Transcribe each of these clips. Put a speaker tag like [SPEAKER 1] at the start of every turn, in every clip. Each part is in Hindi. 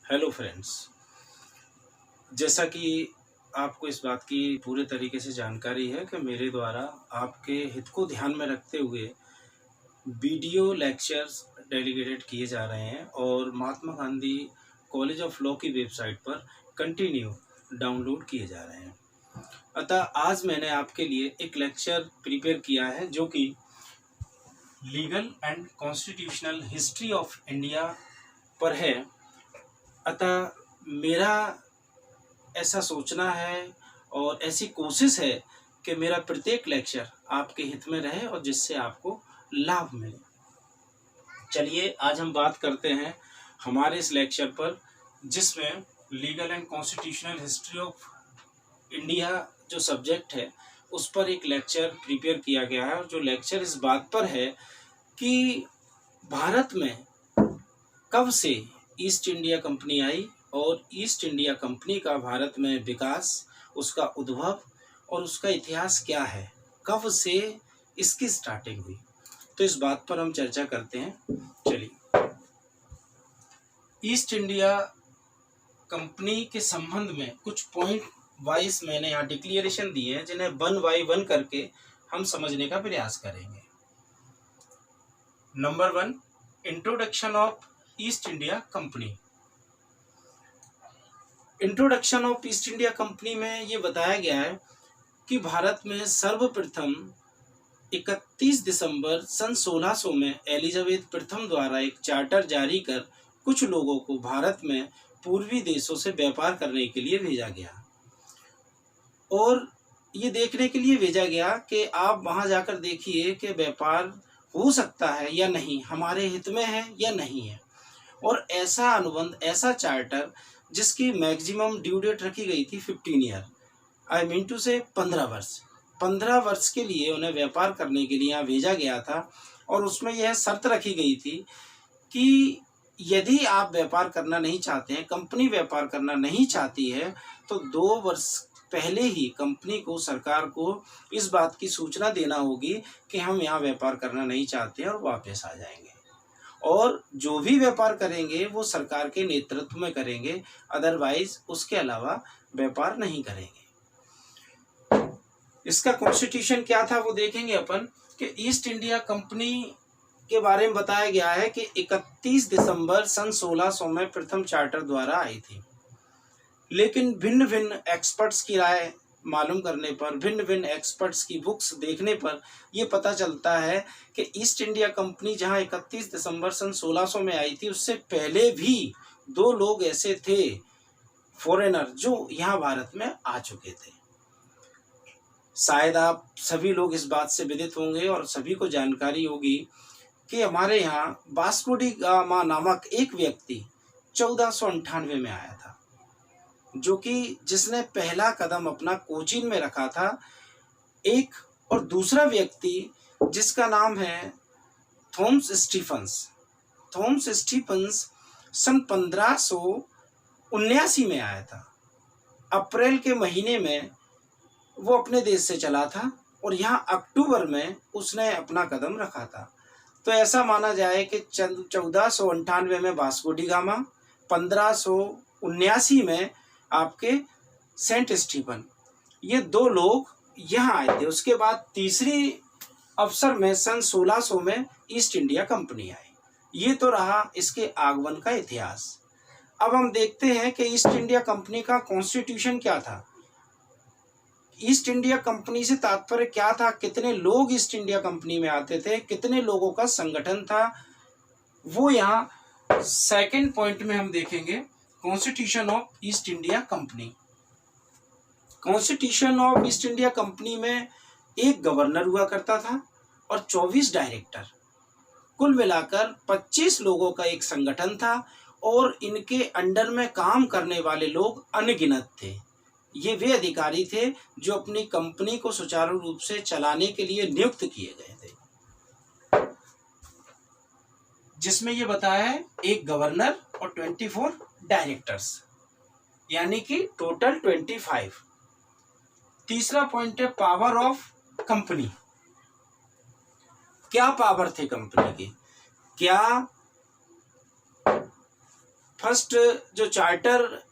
[SPEAKER 1] Hello friends. जैसा कि आपको इस बात की पूरे तरीके से जानकारी है कि मेरे द्वारा आपके हित को ध्यान में रखते हुए वीडियो लेक्चर्स डेलीगेटेड किए जा रहे हैं और Mahatma Gandhi college of law की वेबसाइट पर कंटिन्यू डाउनलोड किए जा रहे हैं। अतः आज मैंने आपके लिए एक लेक्चर प्रिपेयर किया है जो कि legal and constitutional history of India पर है। अतः मेरा ऐसा सोचना है और ऐसी कोशिश है कि मेरा प्रत्येक लेक्चर आपके हित में रहे और जिससे आपको लाभ मिले। चलिए आज हम बात करते हैं हमारे इस लेक्चर पर, जिसमें legal and constitutional history of India जो सब्जेक्ट है उस पर एक लेक्चर प्रिपेयर किया गया है। और जो लेक्चर इस बात पर है कि भारत में कब से ईस्ट इंडिया कंपनी आई और ईस्ट इंडिया कंपनी का भारत में विकास, उसका उद्भव और उसका इतिहास क्या है, कब से इसकी स्टार्टिंग हुई, तो इस बात पर हम चर्चा करते हैं। चलिए, ईस्ट इंडिया कंपनी के संबंध में कुछ पॉइंट वाइज मैंने यहाँ डिक्लेरेशन दिए हैं, जिन्हें वन बाय वन करके हम समझने का प्रयास करेंगे। Number 1, introduction of east India company. Introduction of east India company में ये बताया गया है कि भारत में सर्वप्रथम 31 दिसंबर सन 1600 में एलिजाबेथ प्रथम द्वारा एक चार्टर जारी कर कुछ लोगों को भारत में पूर्वी देशों से व्यापार करने के लिए भेजा गया और ये देखने के लिए भेजा गया कि आप वहां जाकर देखिए कि व्यापार हो सकता है या नहीं, हमारे हित में है या नहीं है। और ऐसा अनुबंध, ऐसा चार्टर जिसकी मैक्सिमम ड्यू डेट रखी गई थी 15 ईयर, आई मीन टू से 15 वर्ष के लिए उन्हें व्यापार करने के लिए यहाँ भेजा गया था। और उसमें यह शर्त रखी गई थी कि यदि आप व्यापार करना नहीं चाहते हैं, कंपनी व्यापार करना नहीं चाहती है, तो 2 वर्ष पहले ही कंपनी को, सरकार को इस बात की सूचना देना होगी कि हम यहाँ व्यापार करना नहीं चाहते हैं और वापस आ जाएंगे। और जो भी व्यापार करेंगे वो सरकार के नेतृत्व में करेंगे, अदरवाइज उसके अलावा व्यापार नहीं करेंगे। इसका कॉन्स्टिट्यूशन क्या था वो देखेंगे अपन कि ईस्ट इंडिया कंपनी के बारे में बताया गया है कि 31 दिसंबर सन 1600 में प्रथम चार्टर द्वारा आई थी। लेकिन भिन्न भिन्न एक्सपर्ट्स की राय मालूम करने पर, भिन्न भिन्न एक्सपर्ट्स की बुक्स देखने पर ये पता चलता है कि ईस्ट इंडिया कंपनी जहां 31 दिसंबर सन 1600 में आई थी, उससे पहले भी 2 लोग ऐसे थे फॉरेनर जो यहाँ भारत में आ चुके थे। शायद आप सभी लोग इस बात से विदित होंगे और सभी को जानकारी होगी कि हमारे यहाँ वास्को डी गामा नामक एक व्यक्ति 1498 में आया था, जो कि जिसने पहला कदम अपना कोचीन में रखा था। एक और दूसरा व्यक्ति जिसका नाम है थॉमस स्टीफंस सन 1579 में आया था। अप्रैल के महीने में वो अपने देश से चला था और यहाँ अक्टूबर में उसने अपना कदम रखा था। तो ऐसा माना जाए कि 1498 में वास्को डी गामा, 1579 में आपके सेंट स्टीफन, ये 2 लोग यहाँ आए थे। उसके बाद तीसरी अवसर में सन 1600 में ईस्ट इंडिया कंपनी आई। ये तो रहा इसके आगमन का इतिहास। अब हम देखते हैं कि ईस्ट इंडिया कंपनी का कॉन्स्टिट्यूशन क्या था। ईस्ट इंडिया कंपनी से तात्पर्य क्या था, कितने लोग ईस्ट इंडिया कंपनी में आते थे, कितने लोगों का संगठन था, वो यहाँ सेकंड पॉइंट में हम देखेंगे। Constitution of east India company. Constitution of east India company में एक गवर्नर हुआ करता था और 24 डायरेक्टर, कुल मिलाकर 25 लोगों का एक संगठन था और इनके अंडर में काम करने वाले लोग अनगिनत थे। ये वे अधिकारी थे जो अपनी कंपनी को सुचारू रूप से चलाने के लिए नियुक्त किए गए थे, जिसमें ये बताया है एक गवर्नर और 24 डायरेक्टर्स, यानी कि टोटल 25। तीसरा पॉइंट है पावर ऑफ कंपनी। क्या पावर थे कंपनी के, क्या फर्स्ट जो चार्टर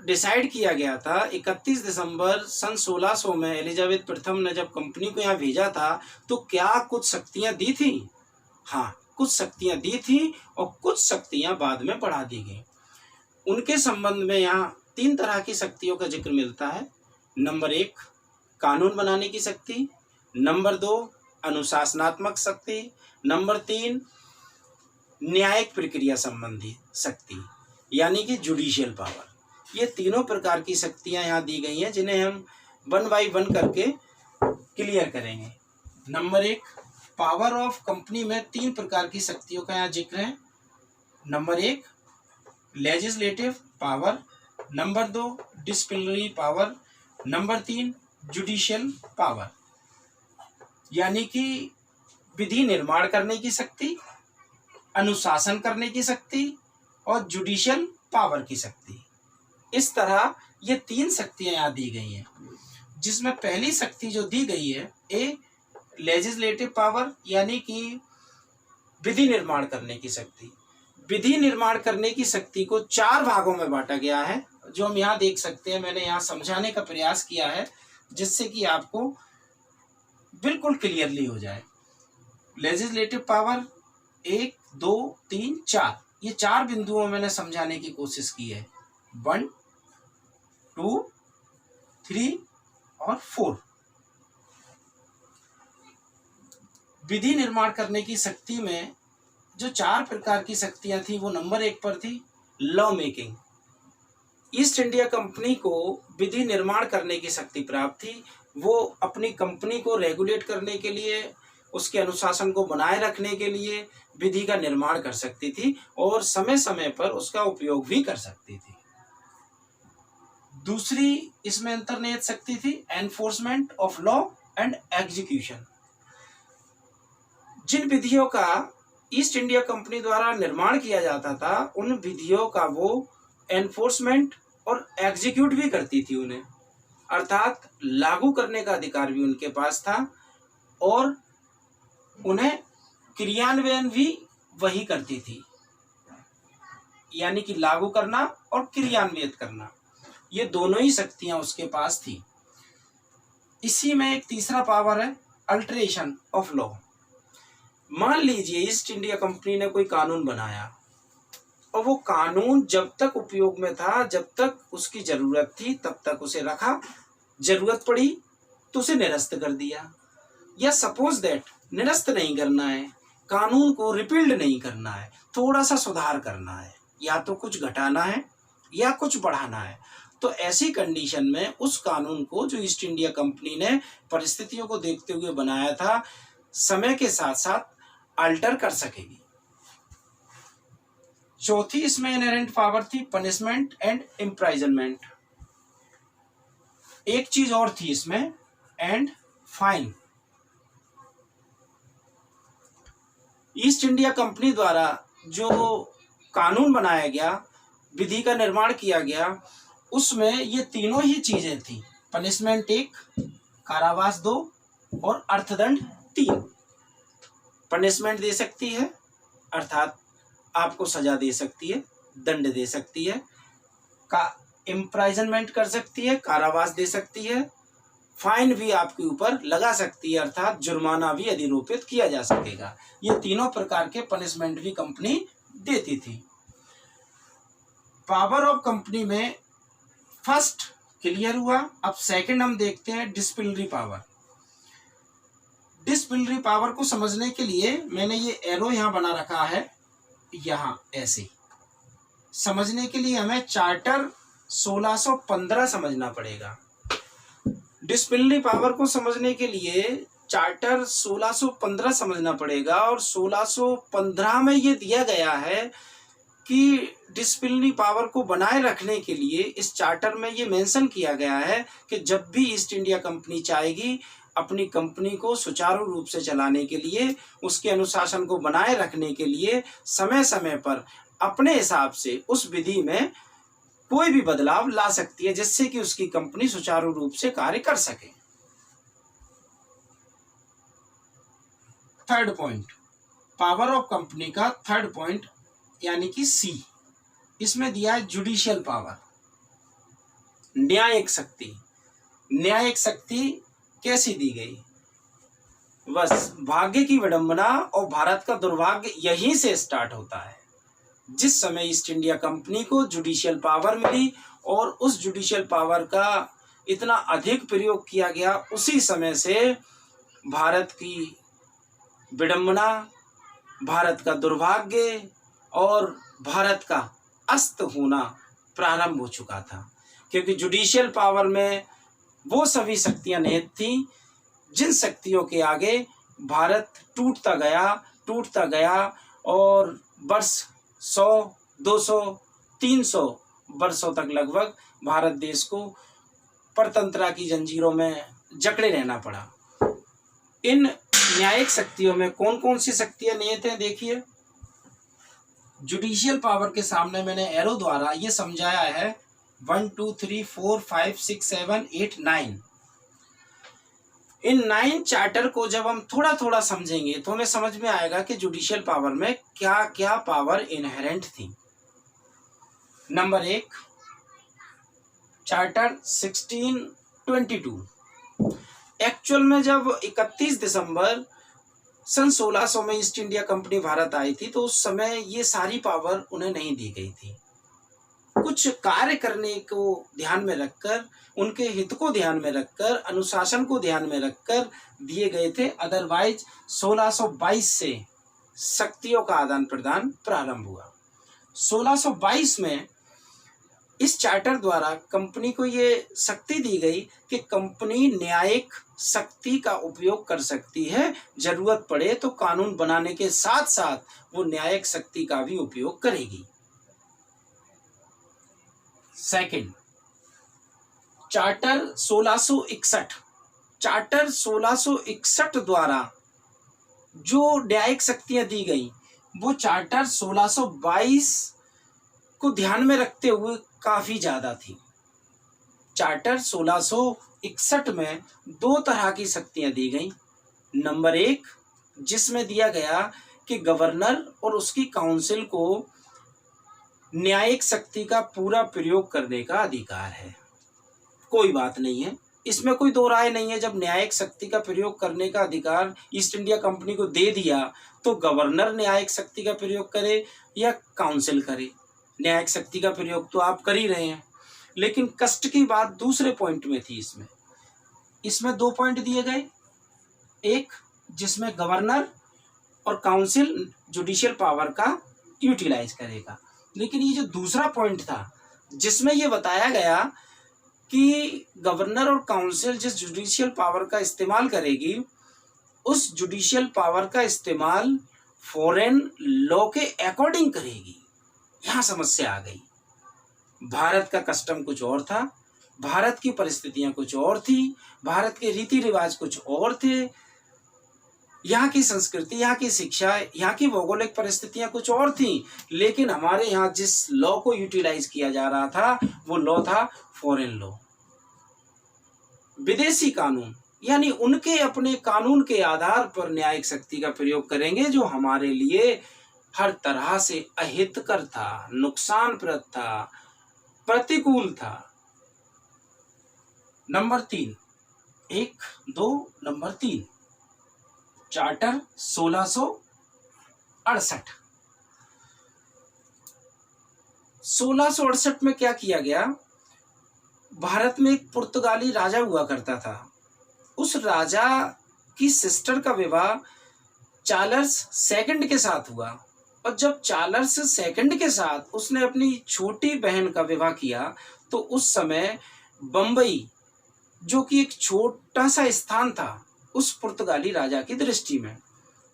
[SPEAKER 1] डिसाइड किया गया था 31 दिसंबर सन 1600 में एलिजाबेथ प्रथम ने जब कंपनी को यहाँ भेजा था, तो क्या कुछ शक्तियां दी थी? हाँ, कुछ शक्तियां दी थी और कुछ शक्तियां बाद में बढ़ा दी गई। उनके संबंध में यहाँ 3 तरह की शक्तियों का जिक्र मिलता है। नंबर 1 कानून बनाने की शक्ति, नंबर 2 अनुशासनात्मक शक्ति, नंबर 3 न्यायिक प्रक्रिया संबंधी शक्ति यानी कि जुडिशियल पावर। ये तीनों प्रकार की शक्तियां यहाँ दी गई हैं, जिन्हें हम 1 बाय 1 करके क्लियर करेंगे। नंबर 1 पावर ऑफ कंपनी में 3 प्रकार की शक्तियों का यहाँ जिक्र है। Number 1 legislative power, number 2 disciplinary power, number 3 judicial power यानी कि विधि निर्माण करने की शक्ति, अनुशासन करने की शक्ति और जुडिशियल पावर की शक्ति। इस तरह ये 3 शक्तियां यहाँ दी गई हैं, जिसमें पहली शक्ति जो दी गई है ए लेजिस्लेटिव पावर यानी कि विधि निर्माण करने की शक्ति। विधि निर्माण करने की शक्ति को 4 भागों में बांटा गया है, जो हम यहाँ देख सकते हैं। मैंने यहाँ समझाने का प्रयास किया है जिससे कि आपको बिल्कुल क्लियरली हो जाए। लेजिस्लेटिव पावर 1, 2, 3, 4 ये 4 बिंदुओं में मैंने समझाने की कोशिश की है। 1, 2, 3 और 4। विधि निर्माण करने की शक्ति में जो 4 प्रकार की शक्तियां थी वो नंबर 1 पर थी law making. East India company को विधि निर्माण करने की शक्ति प्राप्त थी। वो अपनी कंपनी को रेगुलेट करने के लिए, उसके अनुशासन को बनाए रखने के लिए विधि का निर्माण कर सकती थी और समय समय पर उसका उपयोग भी कर सकती थी। दूसरी इसमें अंतर्निहित शक्ति थी enforcement of law and execution. जिन विधियों का ईस्ट इंडिया कंपनी द्वारा निर्माण किया जाता था, उन विधियों का वो एनफोर्समेंट और एग्जीक्यूट भी करती थी उन्हें, अर्थात लागू करने का अधिकार भी उनके पास था और उन्हें क्रियान्वयन भी वही करती थी, यानी कि लागू करना और क्रियान्वित करना, ये दोनों ही शक्तियां उसके पास थी। इसी में एक तीसरा पावर है अल्टरेशन ऑफ लॉ। मान लीजिए ईस्ट इंडिया कंपनी ने कोई कानून बनाया और वो कानून जब तक उपयोग में था, जब तक उसकी जरूरत थी तब तक उसे रखा, जरूरत पड़ी तो उसे निरस्त कर दिया। या सपोज दैट निरस्त नहीं करना है, कानून को रिपील्ड नहीं करना है, थोड़ा सा सुधार करना है, या तो कुछ घटाना है या कुछ बढ़ाना है, तो ऐसी कंडीशन में उस कानून को जो ईस्ट इंडिया कंपनी ने परिस्थितियों को देखते हुए बनाया था, समय के साथ साथ अल्टर कर सकेगी। चौथी इसमें इनहेरेंट पावर थी पनिशमेंट एंड इम्प्राइजनमेंट। एक चीज और थी इसमें, and fine. East India company द्वारा जो कानून बनाया गया, विधि का निर्माण किया गया, उसमें ये तीनों ही चीजें थी। पनिशमेंट 1, कारावास 2 और अर्थदंड 3। पनिशमेंट दे सकती है अर्थात आपको सजा दे सकती है, दंड दे सकती है, का इम्प्राइजनमेंट कर सकती है, कारावास दे सकती है, फाइन भी आपके ऊपर लगा सकती है अर्थात जुर्माना भी अधिरोपित किया जा सकेगा। ये तीनों प्रकार के पनिशमेंट भी कंपनी देती थी। पावर ऑफ कंपनी में फर्स्ट क्लियर हुआ। अब सेकंड हम देखते हैं डिसिप्लिनरी पावर। डिसिप्लिनरी पावर को समझने के लिए मैंने ये एरो यहां बना रखा है, यहां ऐसे समझने के लिए हमें चार्टर 1615 समझना पड़ेगा। डिसिप्लिनरी पावर को समझने के लिए चार्टर 1615 समझना पड़ेगा और 1615 में ये दिया गया है कि डिसिप्लिनरी पावर को बनाए रखने के लिए इस चार्टर में ये मेंशन किया गया है कि जब भी ईस्ट इंडिया कंपनी चाहेगी अपनी कंपनी को सुचारू रूप से चलाने के लिए, उसके अनुशासन को बनाए रखने के लिए समय समय पर अपने हिसाब से उस विधि में कोई भी बदलाव ला सकती है, जिससे कि उसकी कंपनी सुचारू रूप से कार्य कर सके। Third point, power of company का थर्ड पॉइंट यानी कि सी, इसमें दिया है जुडिशियल पावर, न्यायिक शक्ति। न्यायिक शक्ति कैसी दी गई? बस भाग्य की विडंबना और भारत का दुर्भाग्य यहीं से स्टार्ट होता है। जिस समय ईस्ट इंडिया कंपनी को जुडिशियल पावर मिली और उस जुडिशियल पावर का इतना अधिक प्रयोग किया गया, उसी समय से भारत की विडंबना, भारत का दुर्भाग्य और भारत का अस्त होना प्रारंभ हो चुका था। क्योंकि जुडिशियल पावर में वो सभी शक्तियां निहित थीं जिन शक्तियों के आगे भारत टूटता गया और वर्ष 100, 200, 300 वर्षों तक लगभग भारत देश को परतंत्रा की जंजीरों में जकड़े रहना पड़ा। इन न्यायिक शक्तियों में कौन कौन सी शक्तियां निहित हैं? देखिए, जुडिशियल पावर के सामने मैंने एरो द्वारा ये समझाया है 1 2 3 4 5 6 7 8 9। इन 9 चार्टर को जब हम थोड़ा थोड़ा समझेंगे तो हमें समझ में आएगा कि जुडिशियल पावर में क्या क्या पावर इनहेरेंट थी। Number 1, charter 1622। एक्चुअल में जब 31 दिसंबर सन 1600 में ईस्ट इंडिया कंपनी भारत आई थी तो उस समय ये सारी पावर उन्हें नहीं दी गई थी। कुछ कार्य करने को ध्यान में रखकर, उनके हित को ध्यान में रखकर, अनुशासन को ध्यान में रखकर दिए गए थे। अदरवाइज 1622 से शक्तियों का आदान प्रदान प्रारंभ हुआ। 1622 में इस चार्टर द्वारा कंपनी को ये शक्ति दी गई कि कंपनी न्यायिक शक्ति का उपयोग कर सकती है, जरूरत पड़े तो कानून बनाने के साथ साथ वो न्यायिक शक्ति का भी उपयोग करेगी। Second, charter 1661। चार्टर 1661 द्वारा जो न्यायिक शक्तियां दी गई वो चार्टर 1622 को ध्यान में रखते हुए काफी ज्यादा थी। चार्टर 1661 में 2 तरह की शक्तियां दी गई। नंबर 1, जिसमें दिया गया कि गवर्नर और उसकी काउंसिल को न्यायिक शक्ति का पूरा प्रयोग करने का अधिकार है। कोई बात नहीं है, इसमें कोई दो राय नहीं है। जब न्यायिक शक्ति का प्रयोग करने का अधिकार ईस्ट इंडिया कंपनी को दे दिया तो गवर्नर न्यायिक शक्ति का प्रयोग करे या काउंसिल करे, न्यायिक शक्ति का प्रयोग तो आप कर ही रहे हैं। लेकिन कष्ट की बात दूसरे पॉइंट में थी। इसमें 2 पॉइंट दिए गए, एक जिसमें गवर्नर और काउंसिल जुडिशियल पावर का यूटिलाइज करेगा, लेकिन ये जो दूसरा पॉइंट था जिसमें ये बताया गया कि गवर्नर और काउंसिल जिस जुडिशियल पावर का इस्तेमाल करेगी उस जुडिशियल पावर का इस्तेमाल फॉरेन लॉ के अकॉर्डिंग करेगी। यहां समस्या आ गई। भारत का कस्टम कुछ और था, भारत की परिस्थितियां कुछ और थी, भारत के रीति रिवाज कुछ और थे, यहाँ की संस्कृति, यहाँ की शिक्षा, यहाँ की भौगोलिक परिस्थितियां कुछ और थी। लेकिन हमारे यहाँ जिस लॉ को यूटिलाइज किया जा रहा था वो लॉ था फॉरेन लॉ, विदेशी कानून। यानी उनके अपने कानून के आधार पर न्यायिक शक्ति का प्रयोग करेंगे जो हमारे लिए हर तरह से अहितकर था, नुकसानप्रद था, प्रतिकूल था। Number 3, 1 2 number 3, charter 1668। 1668 में क्या किया गया? भारत में एक पुर्तगाली राजा हुआ करता था। उस राजा की सिस्टर का विवाह चार्ल्स सेकंड के साथ हुआ, और जब चार्ल्स सेकंड के साथ उसने अपनी छोटी बहन का विवाह किया तो उस समय बंबई, जो कि एक छोटा सा स्थान था उस पुर्तगाली राजा की दृष्टि में,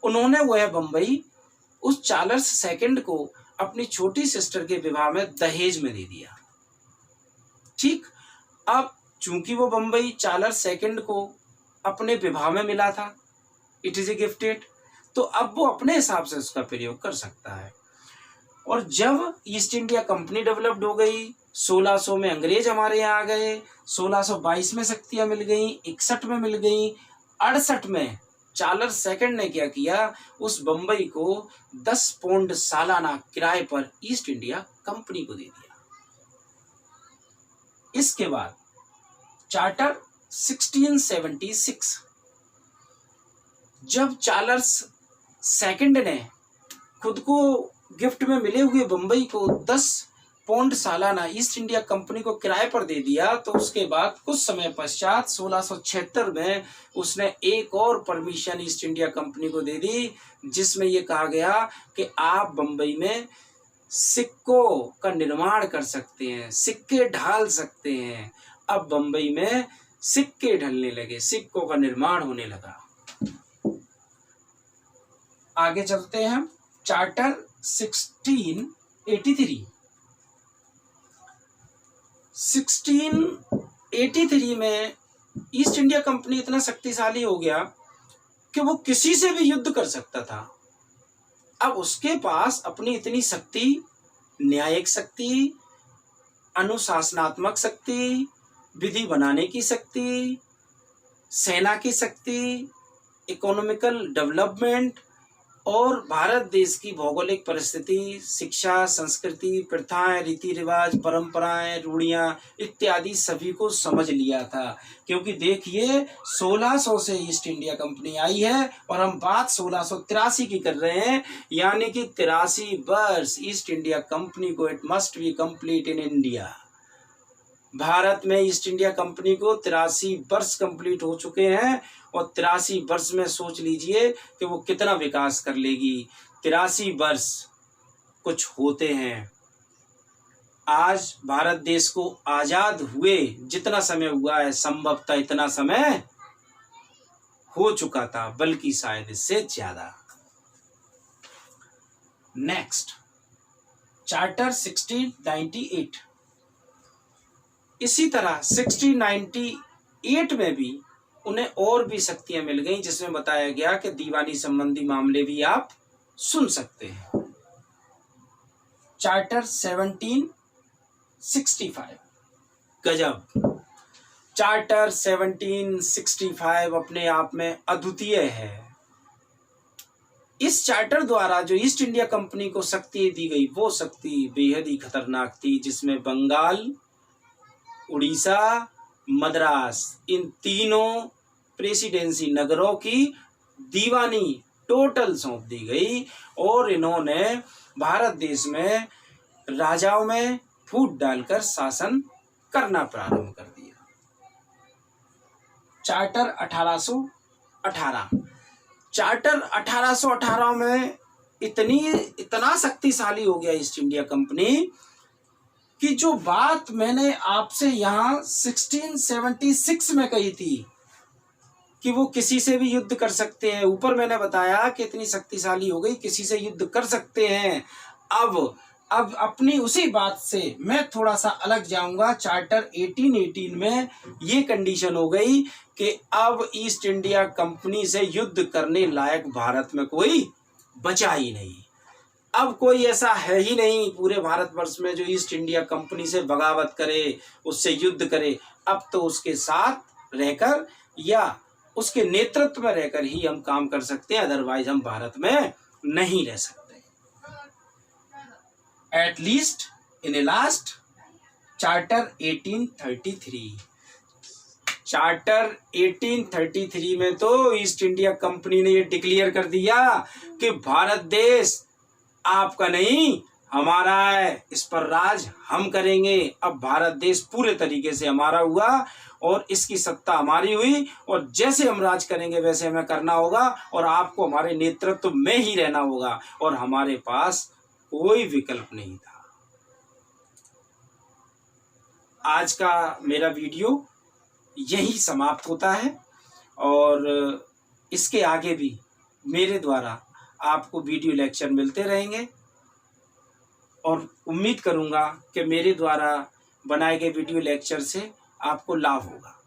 [SPEAKER 1] उन्होंने वह बंबई उस चार्ल्स सेकंड को अपनी छोटी सिस्टर के विवाह में दहेज में दे दिया। ठीक, अब चूंकि वो बंबई चार्ल्स सेकंड को अपने विवाह में मिला था, इट इज ए गिफ्टेड, तो अब वो अपने हिसाब से उसका प्रयोग कर सकता है। और जब ईस्ट इंडिया कंपनी डेवलप्ड हो गई, 1600 में अंग्रेज हमारे यहाँ आ गए, 1622 में शक्तियां मिल गई, 61 में मिल गई, 68 में चार्ल्स सेकंड ने क्या किया, उस बंबई को 10 पौंड सालाना किराए पर ईस्ट इंडिया कंपनी को दे दिया। इसके बाद चार्टर 1676, जब चार्ल्स सेकंड ने खुद को गिफ्ट में मिले हुए बंबई को 10 पौंड सालाना ईस्ट इंडिया कंपनी को किराए पर दे दिया, तो उसके बाद कुछ समय पश्चात 1676 में उसने एक और परमिशन ईस्ट इंडिया कंपनी को दे दी, जिसमें यह कहा गया कि आप बंबई में सिक्कों का निर्माण कर सकते हैं, सिक्के ढाल सकते हैं। अब बंबई में सिक्के ढलने लगे, सिक्कों का निर्माण होने लगा। आगे चलते हैं, चार्टर 1683। 1683 में ईस्ट इंडिया कंपनी इतना शक्तिशाली हो गया कि वो किसी से भी युद्ध कर सकता था। अब उसके पास अपनी इतनी शक्ति, न्यायिक शक्ति, अनुशासनात्मक शक्ति, विधि बनाने की शक्ति, सेना की शक्ति, इकोनॉमिकल डेवलपमेंट और भारत देश की भौगोलिक परिस्थिति, शिक्षा, संस्कृति, प्रथाएं, रीति रिवाज, परंपराएं, रूढ़ियां इत्यादि सभी को समझ लिया था। क्योंकि देखिए 1600 से ईस्ट इंडिया कंपनी आई है और हम बात 1683 की कर रहे हैं, यानी कि 83 वर्ष ईस्ट इंडिया कंपनी को it must be complete in India. Bharat में ईस्ट इंडिया कंपनी को 83 वर्ष कंप्लीट हो चुके हैं और 83 वर्ष में सोच लीजिए कि वो कितना विकास कर लेगी। 83 वर्ष कुछ होते हैं। आज भारत देश को आजाद हुए जितना समय हुआ है, संभवतः इतना समय हो चुका था, बल्कि शायद इससे ज्यादा। Next, charter 1698। इसी तरह 1698 में भी उन्हें और भी शक्तियां मिल गई, जिसमें बताया गया कि दीवानी संबंधी मामले भी आप सुन सकते हैं। चार्टर 1765, गजब। चार्टर 1765 अपने आप में अद्वितीय है। इस चार्टर द्वारा जो ईस्ट इंडिया कंपनी को शक्ति दी गई, वो शक्ति बेहद ही खतरनाक थी, जिसमें बंगाल, उड़ीसा, मद्रास, इन तीनों प्रेसिडेंसी नगरों की दीवानी टोटल सौंप दी गई और इन्होंने भारत देश में राजाओं में फूट डालकर शासन करना प्रारंभ कर दिया। चार्टर 1818। चार्टर 1818 में इतना शक्तिशाली हो गया ईस्ट इंडिया कंपनी कि जो बात मैंने आपसे यहाँ 1676 में कही थी कि वो किसी से भी युद्ध कर सकते हैं, ऊपर मैंने बताया कि इतनी शक्तिशाली हो गई, किसी से युद्ध कर सकते हैं। अब अपनी उसी बात से मैं थोड़ा सा अलग जाऊंगा। चार्टर 1818 में ये कंडीशन हो गई कि अब ईस्ट इंडिया कंपनी से युद्ध करने लायक भारत में कोई बचा ही नहीं। अब कोई ऐसा है ही नहीं पूरे भारतवर्ष में जो ईस्ट इंडिया कंपनी से बगावत करे, उससे युद्ध करे। अब तो उसके साथ रहकर या उसके नेतृत्व में रहकर ही हम काम कर सकते हैं, अदरवाइज हम भारत में नहीं रह सकते। At least in A last charter 1833। Charter 1833 में तो ईस्ट इंडिया कंपनी ने ये डिक्लेयर कर दिया कि भारत देश आपका नहीं हमारा है, इस पर राज हम करेंगे। अब भारत देश पूरे तरीके से हमारा हुआ और इसकी सत्ता हमारी हुई और जैसे हम राज करेंगे वैसे हमें करना होगा और आपको हमारे नेतृत्व में ही रहना होगा और हमारे पास कोई विकल्प नहीं था। आज का मेरा वीडियो यही समाप्त होता है और इसके आगे भी मेरे द्वारा आपको वीडियो लेक्चर मिलते रहेंगे और उम्मीद करूंगा कि मेरे द्वारा बनाए गए वीडियो लेक्चर से आपको लाभ होगा।